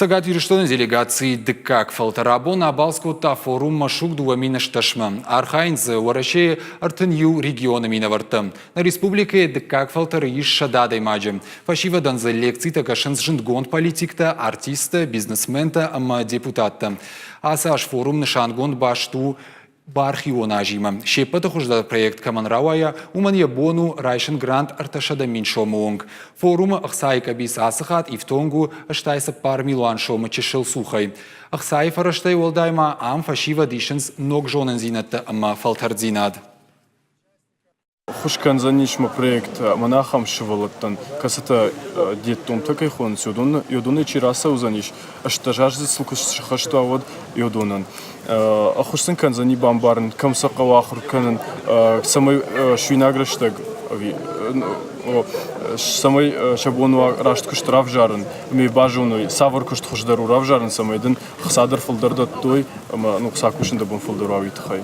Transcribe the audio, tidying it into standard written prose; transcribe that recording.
Сагат юриштон делегации дыкак фалтарабон абалскотта форум машук дуамина шташма. Архайнз вараше артынью региона минавартым. На республике дыкак фалтары иш шададай маджем. Фашивадан за лекции такашынс жиндгон политикта, артиста, бизнесмента, ама депутатта. Асаш форум нышангон башту Бархион ажима. Шепата хужда проект Каманрауая умания бону райшен грант арташада миншомуонг. Форум ахсайка бис асахат и в тонгу аштайса пар милуан шома чешил сухай. Ахсай фараштай волдайма ам фашива дишенс ног жонен зината ама фалтардзинад. Хушкан занишма проект манахам шивалаттан касата деттом такай хон сюдун юдуны чираса узаниш аштажарзы сылкыш хаштавод юдунан ахушсын кан зани бамбарн камсака ахур канан самый швинаграштаг самый шабону раштку штраф жарен ми бажуну савар кушт хушдару рав жарен самайдын хсадар фулдарда той ну сакушын да бун фулдарави тхай